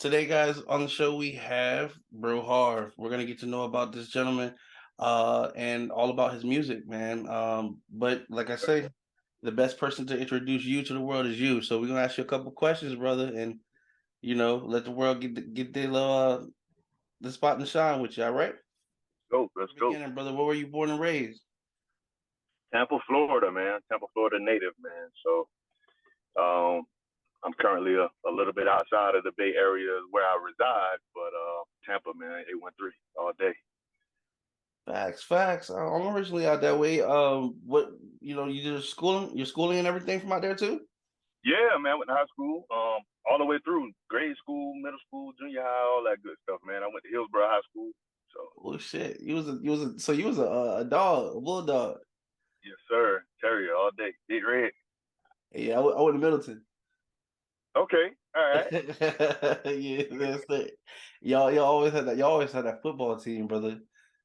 Today, guys, on the show we have Bro Harv. We're gonna get to know about this gentleman, and all about his music, man. But like I say, the best person to introduce you to the world is you. So we're gonna ask you a couple questions, brother, and let the world get their little the spot and shine with you. All right. Let's go. Beginning, brother. Where were you born and raised? Tampa, Florida, man. Tampa, Florida native, man. So um, I'm currently a little bit outside of the Bay Area where I reside, but Tampa, man, 813 all day. Facts, facts. I'm originally out that way. What you did your schooling and everything from out there too? Yeah, man, went to high school, all the way through grade school, middle school, junior high, all that good stuff, man. I went to Hillsborough High School. So, Oh shit! You was a dog, a bulldog. yes, sir. Terrier all day. Big red. Yeah, I went to Middleton. Okay. All right. Yeah, that's it. Y'all always had that. Y'all always had that football team, brother.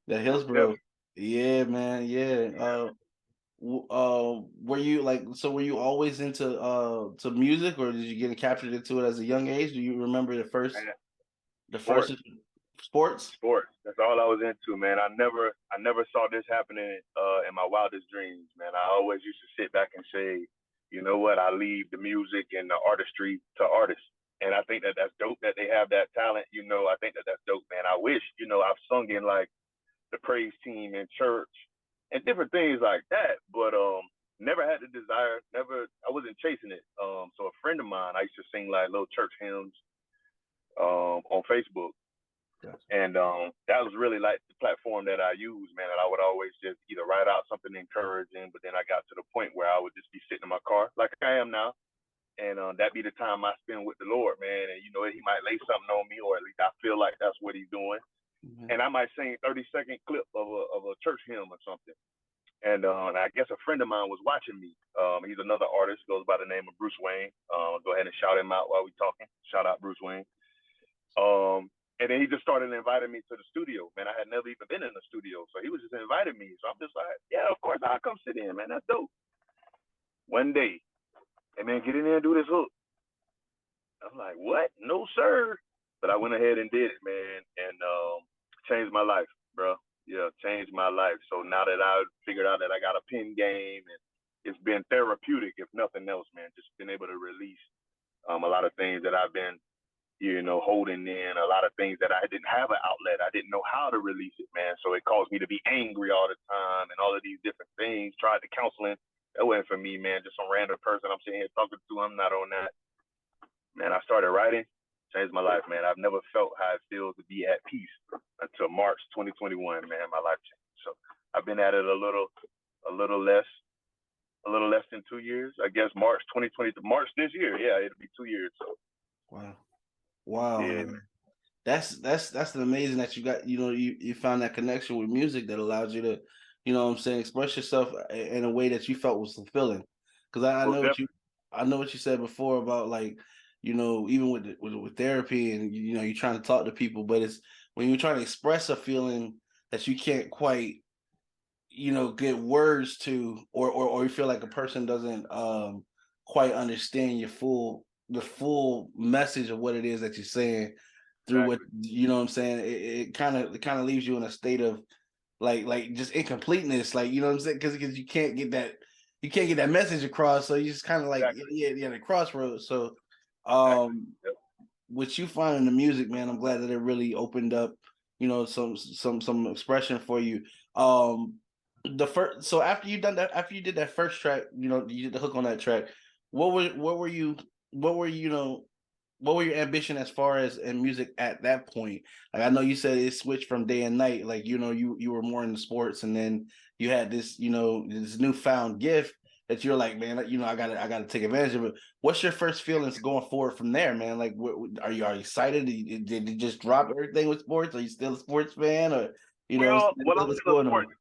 That Most Hillsborough. definitely. Yeah, man. Yeah. Were you like so? Were you always into to music, or did you get captured into it as a young age? Do you remember Man, the first sports. sports? Sports. That's all I was into, man. I never saw this happening in my wildest dreams, man. I always used to sit back and say, you know what? I leave the music and the artistry to artists. And I think that that's dope that they have that talent. I think that that's dope, man. I wish, I've sung in like the praise team in church and different things like that, but never had the desire. Never, I wasn't chasing it. So a friend of mine, I used to sing like little church hymns on Facebook, Gotcha. and that was really like the platform that I used, man. And I would always just either write out something encouraging, but then I got to the point where I would just be sitting in my car like I am now. And that be the time I spend with the Lord, man. And he might lay something on me, or at least I feel like that's what he's doing. Mhm. And I might sing 30-second clip of a church hymn or something. And I guess a friend of mine was watching me. He's another artist, goes by the name of Bruce Wayne. Go ahead and shout him out while we talking. Shout out Bruce Wayne. And then he just started inviting me to the studio. Man, I had never even been in the studio, so he was just inviting me. So I'm just like, yeah, of course I'll come sit in, man. That's dope. One day, hey man, get in there and do this hook. I'm like, what? No, sir. But I went ahead and did it, man, and changed my life, bro. Yeah, changed my life. So now that I figured out that I got a pen game, and it's been therapeutic, if nothing else, man. Just been able to release a lot of things that I've been holding in, a lot of things that I didn't have an outlet. I didn't know how to release it, man. So it caused me to be angry all the time and all of these different things. Tried the counseling. That wasn't for me, man. Just some random person I'm sitting here talking to. I'm not on that. Man, I started writing, changed my life, man. I've never felt how it feels to be at peace until March 2021, man. My life changed. So I've been at it a little less, a little less than 2 years. I guess March 2020, March this year. Yeah, it'll be 2 years. So Wow, wow, yeah, man. That's amazing that you got you found that connection with music that allows you to what I'm saying, express yourself in a way that you felt was fulfilling. Because I most know what definitely. I know what you said before about like even with therapy and you're trying to talk to people, but it's when you're trying to express a feeling that you can't quite get words to, or you feel like a person doesn't quite understand the full message of what it is that you're saying through what Exactly. what I'm saying. It kind of leaves you in a state of like just incompleteness, like what I'm saying, because you can't get that message across, so you just kind of like Exactly. yeah, the crossroads. So Exactly. um Yep. what you find in the music, man, I'm glad that it really opened up, some expression for you. The first, so after you did that first track, you did the hook on that track. What were you, what were your ambition as far as in music at that point? Like I know you said it switched from day and night. Like you were more into sports, and then you had this this newfound gift that you're like, man, I gotta take advantage of it. What's your first feelings going forward from there, man? Like, are you excited? Did you just drop everything with sports? Are you still a sports fan, or Well, I'm what's still a going sports. on?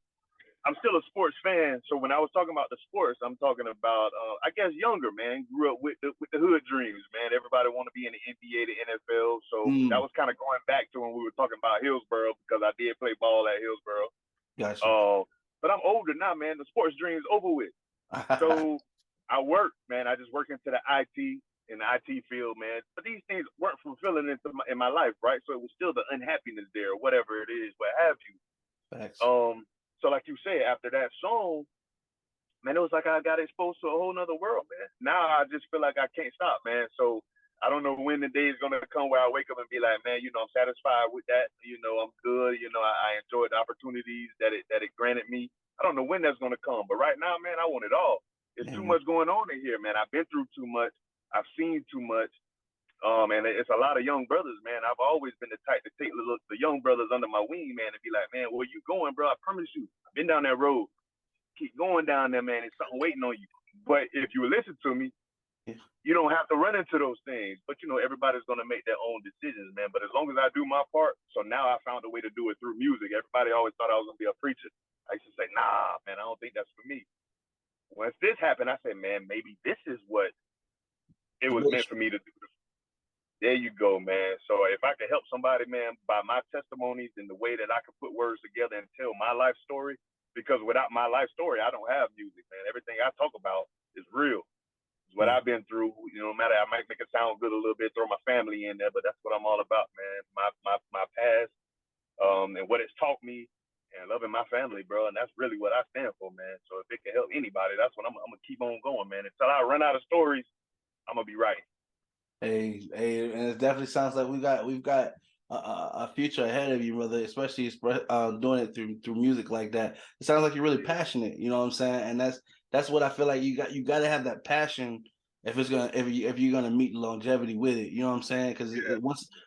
I'm still a sports fan. So when I was talking about the sports, I'm talking about, I guess, younger man. Grew up with the hood dreams, man. Everybody want to be in the NBA, the NFL. So that Mm, was kind of going back to when we were talking about Hillsborough, because I did play ball at Hillsborough. gotcha. Uh, but I'm older now, man. The sports dream's over with. So I work, man. I just work into the IT. in the IT field, man. But these things weren't fulfilling in my life, right? So it was still the unhappiness there, whatever it is, what have you. Facts. So like you said, after that song, man, it was like I got exposed to a whole nother world, man. Now I just feel like I can't stop, man. So I don't know when the day is gonna come where I wake up and be like, man, I'm satisfied with that. I'm good. I enjoyed the opportunities that it granted me. I don't know when that's gonna come, but right now, man, I want it all. There's too much going on in here, man. I've been through too much. I've seen too much. And it's a lot of young brothers, man. I've always been the type to take the young brothers under my wing, man, and be like, man, where you going, bro? I promise you, I've been down that road. Keep going down there, man. There's something waiting on you. But if you listen to me, you don't have to run into those things. But everybody's gonna make their own decisions, man. But as long as I do my part, so now I found a way to do it through music. Everybody always thought I was gonna be a preacher. I used to say, nah, man, I don't think that's for me. Once this happened, I said, man, maybe this is what it was meant for me to do. There you go, man. So if I could help somebody, man, by my testimonies and the way that I can put words together and tell my life story, because without my life story, I don't have music, man. Everything I talk about is real. It's what I've been through. No matter, I might make it sound good a little bit, throw my family in there, but that's what I'm all about, man. My past, and what it's taught me, and loving my family, bro. And that's really what I stand for, man. So if it can help anybody, that's what I'm gonna keep on going, man. Until I run out of stories, I'm gonna be writing. Hey, and it definitely sounds like we've got a future ahead of you, brother. Especially doing it through music like that. It sounds like you're really passionate. You know what I'm saying? And that's what I feel like you got to have that passion if you're gonna meet longevity with it. You know what I'm saying? Because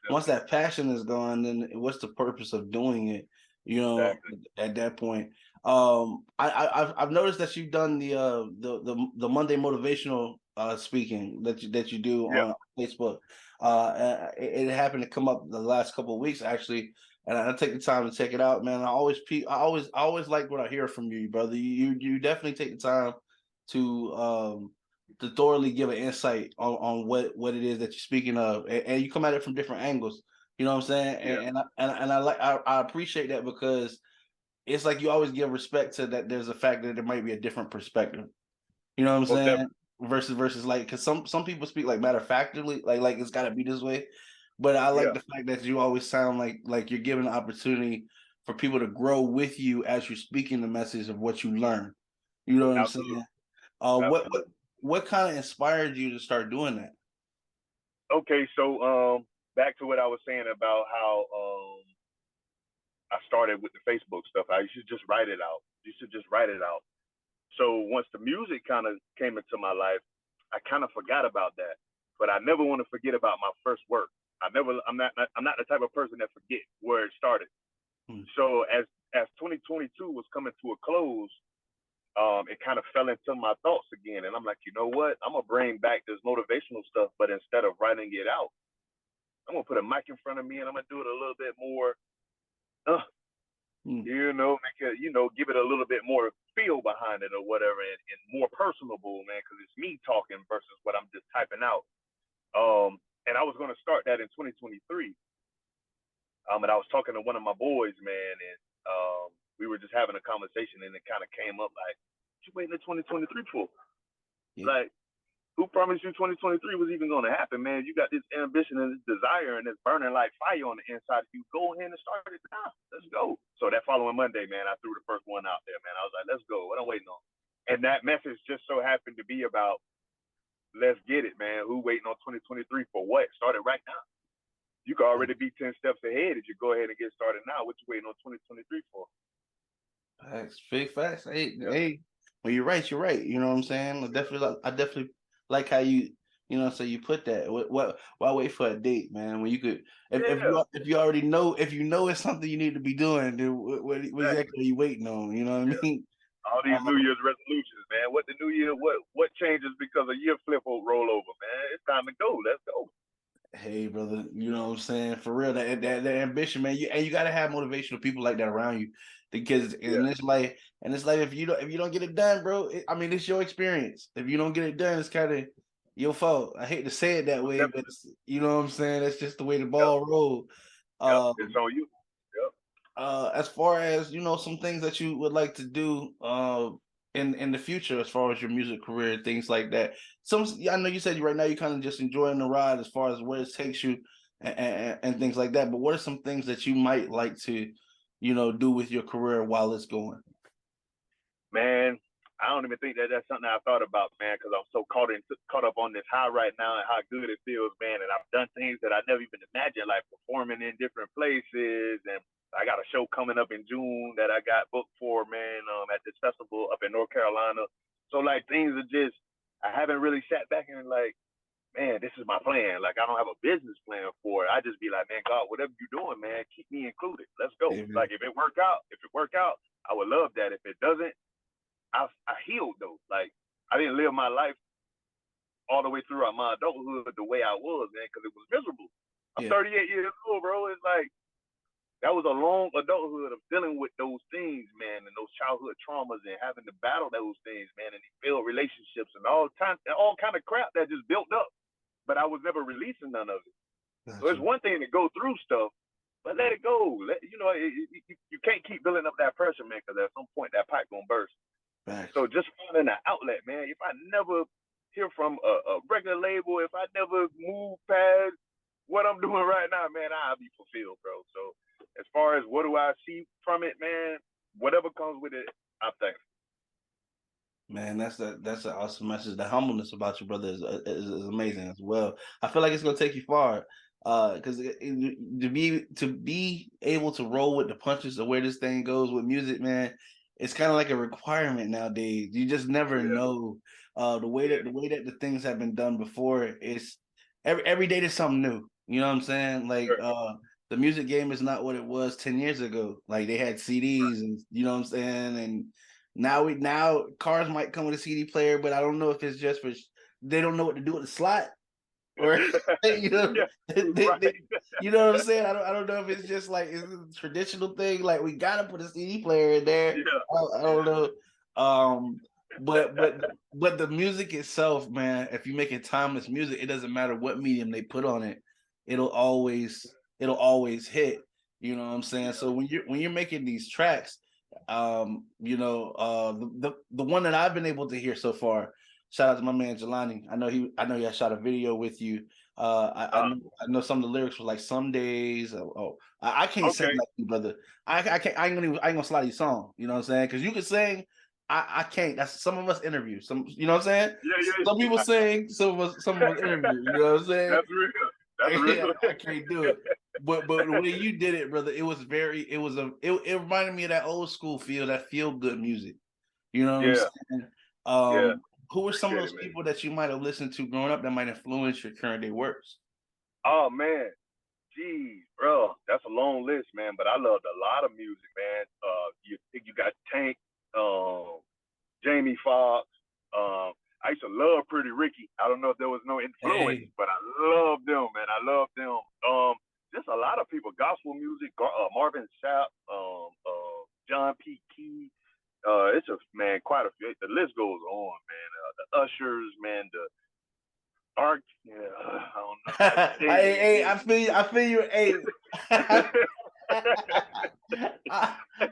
once that passion is gone, then what's the purpose of doing it? Exactly. At that point. I've noticed that you've done the Monday motivational speaking that you do on Facebook. It happened to come up the last couple of weeks actually, and I take the time to check it out, man. I always like what I hear from you, brother. You definitely take the time to thoroughly give an insight on what it is that you're speaking of, and you come at it from different angles. You know what I'm saying? Yeah. And I appreciate that because it's like you always give respect to that. There's a fact that there might be a different perspective. You know what I'm saying? Versus like, because some people speak like matter of factly, like it's got to be this way. But I like the fact that you always sound like you're giving an opportunity for people to grow with you as you're speaking the message of what you learn. You know what I'm saying? What kind of inspired you to start doing that? Okay, so back to what I was saying about how I started with the Facebook stuff. I used to just write it out. So once the music kind of came into my life, I kind of forgot about that. But I never want to forget about my first work. I'm not the type of person that forget where it started. So as 2022 was coming to a close, it kind of fell into my thoughts again. And I'm like, you know what? I'm going to bring back this motivational stuff, but instead of writing it out, I'm going to put a mic in front of me and I'm going to do it a little bit more, make it, give it a little bit more feel behind it or whatever, and more personable, man, because it's me talking versus what I'm just typing out. And I was going to start that in 2023. And I was talking to one of my boys, man, and we were just having a conversation, and it kind of came up like, what you waiting to 2023 for? Yeah. Like, who promised you 2023 was even going to happen, man? You got this ambition and this desire and it's burning like fire on the inside of you. Go ahead and start it now. Let's go. So that following Monday, man, I threw the first one out there, man. I was like, let's go. What I'm waiting on? And that message just so happened to be about, let's get it, man. Who waiting on 2023 for what? Start it right now. You can already be 10 steps ahead if you go ahead and get started now. What you waiting on 2023 for? Facts, big facts. Hey, well, you're right. You're right. You know what I'm saying? I definitely like how so you put that. Why wait for a date, man? When you could, if you already know, if you know it's something you need to be doing, then what exactly are you waiting on? You know what I mean? All these New Year's resolutions, man. What the New Year? What changes because a year flip or roll over, man? It's time to go. Let's go. Hey, brother, you know what I'm saying? For real, that ambition, man. You got to have motivational people like that around you, because it's like if you don't get it done, bro. I mean, it's your experience. If you don't get it done, it's kind of your fault. I hate to say it that way, but you know what I'm saying. That's just the way the ball rolls. It's on you. As far as some things that you would like to do, in the future, as far as your music career, things like that? I know you said right now you're kind of just enjoying the ride as far as where it takes you and things like that. But what are some things that you might like to, do with your career while it's going? Man, I don't even think that that's something I thought about, man, because I'm so caught up on this high right now and how good it feels, man. And I've done things that I never even imagined, like performing in different places. And I got a show coming up in June that I got booked for, man, at this festival up in North Carolina. So like things are just, I haven't really sat back and like, man, this is my plan. Like I don't have a business plan for it. I just be like, man, God, whatever you're doing, man, keep me included. Let's go. Amen. Like if it work out, I would love that. If it doesn't, I healed though. Like I didn't live my life all the way throughout my adulthood the way I was, man, because it was miserable. I'm Yeah. 38 years old, bro. It's like that was a long adulthood of dealing with those things, man, and those childhood traumas and having to battle those things, man, and these failed relationships and all kind of crap that just built up. But I was never releasing none of it. So it's Gotcha. one thing to go through stuff, but let it go. You can't keep building up that pressure, man, because at some point that pipe gonna burst. Facts. So just finding an outlet, man. If I never hear from a regular label, if I never move past what I'm doing right now, man, I'll be fulfilled, bro. So as far as what do I see from it, man, whatever comes with it, I'm thankful. Man, that's an awesome message. The humbleness about you, brother, is amazing as well. I feel like it's gonna take you far, because to be able to roll with the punches of where this thing goes with music, man, it's kind of like a requirement nowadays. You just never Yeah, know. The way yeah, that the things have been done before is every day there's something new. You know what I'm saying? Like sure. the music game is not what it was 10 years ago. Like they had CDs and you know what I'm saying, and now cars might come with a CD player, but I don't know if it's just for they don't know what to do with the slot or you know Yeah, right. you know what I'm saying. I don't know if it's just like it's a traditional thing like we gotta put a CD player in there. Yeah, I don't know. Um, but the music itself, man. If you make it timeless music, it doesn't matter what medium they put on it. It'll always hit. You know what I'm saying? yeah. So when you're making these tracks, the one that I've been able to hear so far. Shout out to my man Jelani. I know he had shot a video with you. I know some of the lyrics were like some days. I can't sing Okay. like you, brother. I can't. I ain't gonna slide you song. You know what I'm saying? Because you can sing. I can't. That's some of us interview. Some, you know what I'm saying? Yeah, Some people yeah. sing. Some of us interview. You know what I'm saying? That's real. That's Yeah, real. I can't do it. But the way you did it, brother, it reminded me of that old school feel, that feel good music. You know what I'm Yeah, saying? yeah. Who are some of Appreciate those it, man. people that you might have listened to growing up that might influence your current day works? Oh man, geez, bro, that's a long list, man. But I loved a lot of music, man. You got Tank, um, Jamie Foxx. I used to love Pretty Ricky. I don't know if there was no influence, Hey, but I love them, man. I love them. Just a lot of people, gospel music, Marvin Sapp, John P. Key. It's just, man, quite a few. The list goes on, man. The Ushers, man. The Arc, yeah, I don't know. Like hey, I feel you. I feel you. Hey,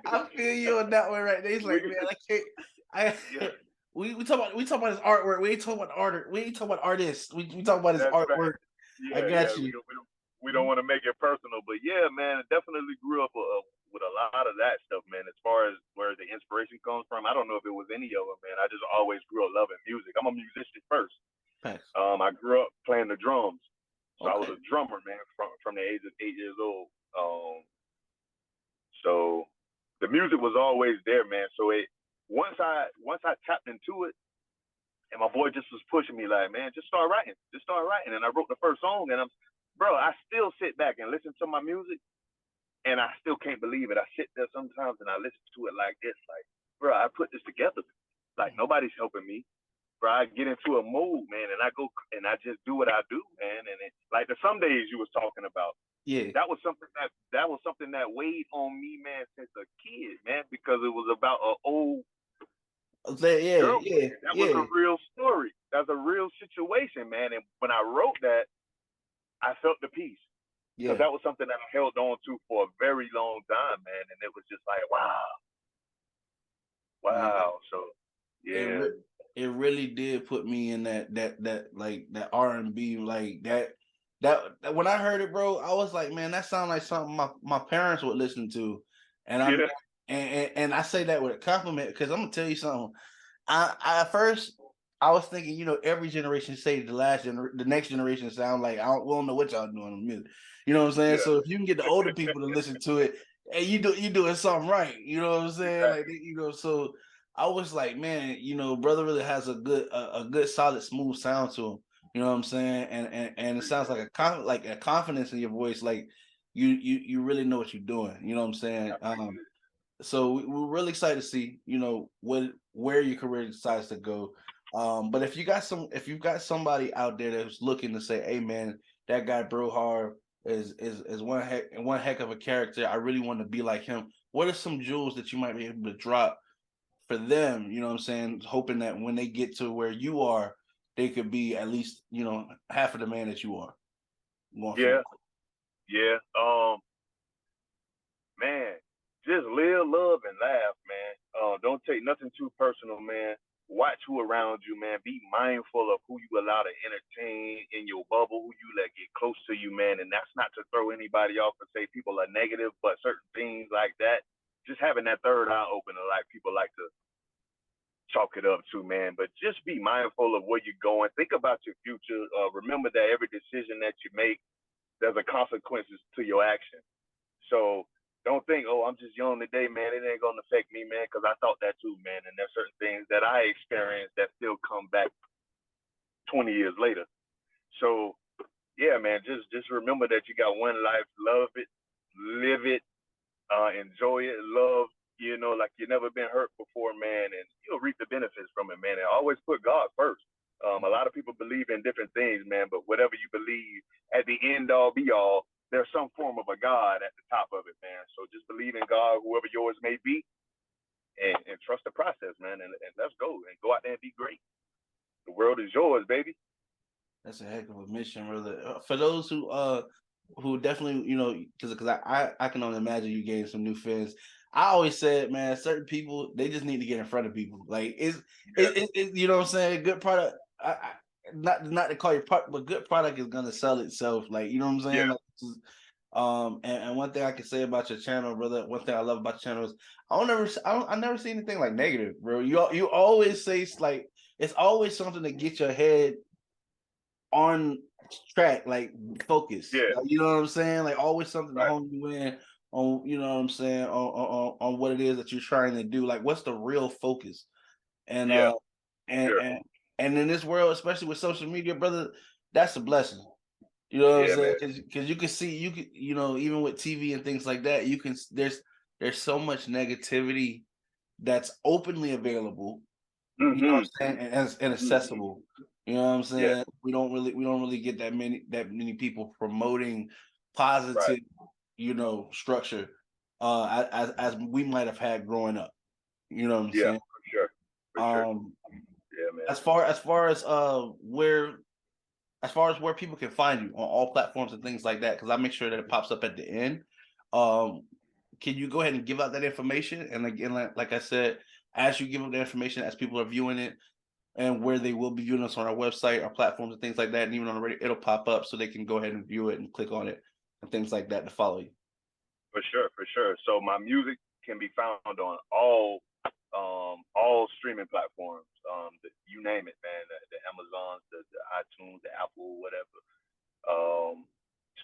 I feel you on that one right there. He's we, like, man, I can't. I yeah, we talk about his artwork. We ain't talking about art. We ain't talking about artists. We talk about his that's artwork. right. I Yeah, yeah. got you. We don't want to make it personal, but yeah, man, I definitely grew up with a lot of that stuff, man. As far as where the inspiration comes from, I don't know if it was any of it, man. I just always grew up loving music. I'm a musician first. Thanks. I grew up playing the drums, so I was Okay. a drummer, man, from the age of 8 years old. So the music was always there, man. So once I tapped into it, and my boy just was pushing me like, man, just start writing. And I wrote the first song, and bro, I still sit back and listen to my music, and I still can't believe it. I sit there sometimes and I listen to it like this, like, bro, I put this together. Like nobody's helping me. Bro, I get into a mood, man, and I go and I just do what I do, man. And like the some days you was talking about, Yeah. that was something that weighed on me, man, since a kid, man, because it was about an old Yeah. Yeah. girlfriend. That was Yeah. a real story. That's a real situation, man. And when I wrote that, I felt the peace because Yeah. that was something that I held on to for a very long time, man. And it was just like, wow, Yeah. wow. So. it Yeah. it really did put me in that like that R&B like that when I heard it, bro, I was like, man, that sounds like something my parents would listen to, and I'm Yeah. and I say that with a compliment because I'm gonna tell you something. I at first I was thinking, every generation say the next generation sound like we don't know what y'all doing on music. You know what I'm saying? Yeah. So if you can get the older people to listen to it, hey, you doing something right. You know what I'm saying? Like Exactly. so I was like, man, brother really has a good solid smooth sound to him. You know what I'm saying? And it sounds like a confidence in your voice, like you really know what you're doing. You know what I'm saying? So we're really excited to see, where your career decides to go. But if you've got somebody out there that's looking to say, hey man, that guy Bro Harv is one heck of a character. I really want to be like him. What are some jewels that you might be able to drop for them? You know what I'm saying? Hoping that when they get to where you are, they could be at least, half of the man that you are going Yeah. forward. Yeah. Man, just live, love, and laugh, man. Don't take nothing too personal, man. Watch who around you, man. Be mindful of who you allow to entertain in your bubble, who you let get close to you, man. And that's not to throw anybody off and say people are negative, but certain things like that, just having that third eye open, like people like to chalk it up to, man. But just be mindful of where you're going. Think about your future. Remember that every decision that you make, there's a consequences to your action. So don't think, oh, I'm just young today, man. It ain't gonna affect me, man, because I thought that too, man. And there's certain things that I experienced that still come back 20 years later. So yeah, man, just remember that you got one life. Love it, live it, enjoy it, love. Like you've never been hurt before, man, and you'll reap the benefits from it, man. And always put God first. A lot of people believe in different things, man, but whatever you believe, at the end all be all, there's some form of a God at the top of it, man. So just believe in God, whoever yours may be, and trust the process, man. And let's go and go out there and be great. The world is yours, baby. That's a heck of a mission, brother. For those who definitely, because I can only imagine you getting some new fans. I always said, man, certain people they just need to get in front of people. Like Yeah, you know what I'm saying? Good product. Not to call you product, but good product is gonna sell itself. Like you know what I'm saying? yeah, Like, and one thing I can say about your channel, brother. One thing I love about your channel is I never see anything like negative, bro. You always say like it's always something to get your head on track, like focus. yeah, Like, you know what I'm saying? Like always something to right, hone you in on, you know what I'm saying, on what it is that you're trying to do. Like what's the real focus? And yeah, for and sure. and and in this world, especially with social media, brother, that's a blessing. You know what I'm Yeah, saying? man. Because you can see, even with TV and things like that, there's so much negativity that's openly available, you know what Mm-hmm. I'm saying, and accessible. You know what I'm Yeah, saying? We don't really get that many people promoting right. positive, structure, as we might have had growing up. You know what I'm Yeah, saying? for sure, for sure. Um, Yeah, man. as far as where people can find you on all platforms and things like that, because I make sure that it pops up at the end. Um, can you go ahead and give out that information? And again, like I said, as you give them the information, as people are viewing it, and where they will be viewing us on our website, our platforms, and things like that. And even on the radio, it'll pop up so they can go ahead and view it and click on it and things like that to follow you. For sure, for sure. So my music can be found on all streaming platforms. You name it, man. The Amazons, the iTunes, the Apple, whatever.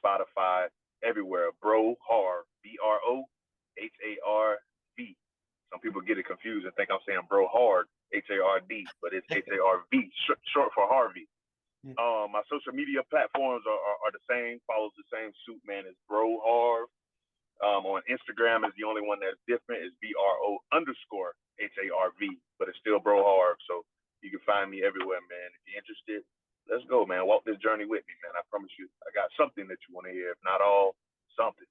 Spotify, everywhere. Bro Harv, BROHARV. Some people get it confused and think I'm saying Bro Hard, HARD, but it's HARV, short for Harvey. Yeah. My social media platforms are the same, follows the same suit, man. It's Bro Harv. On Instagram is the only one that's different. Is BRO_HARV, but it's still Bro Harv. So you can find me everywhere, man. If you're interested, let's go, man. Walk this journey with me, man. I promise you, I got something that you want to hear. If not all, something.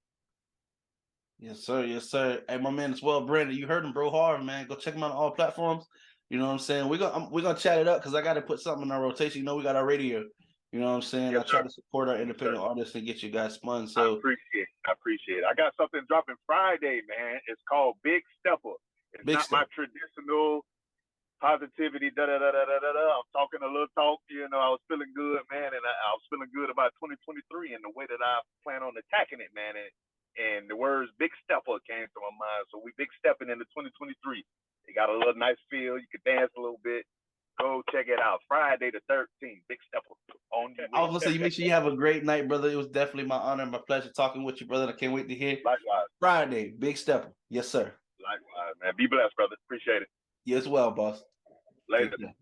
Yes, sir. Yes, sir. Hey, my man, as well, Brandon. You heard him, Bro Harv, man. Go check him out on all platforms. You know what I'm saying? We're gonna chat it up because I got to put something in our rotation. We got our radio. You know what I'm saying? I Yes, try sir. to support our Yes, sir. independent artists and get you guys spun. I So appreciate it. I appreciate it. I got something dropping Friday, man. It's called Big Stepper. It's big not my step. traditional positivity, da da da da da da. I'm talking a little talk, you know. I was feeling good, man, and I was feeling good about 2023 and the way that I plan on attacking it, man. And the words "big stepper" came to my mind, so we big stepping into 2023. It got a little nice feel. You could dance a little bit. Go check it out. Friday the 13th, big stepper on the I way. was gonna say, you make sure you have a great night, brother. It was definitely my honor and my pleasure talking with you, brother. I can't wait to hear Likewise, Friday, Big Stepper. Yes, sir. likewise, man. Be blessed, brother. Appreciate it. You as well, boss. Take Later. care.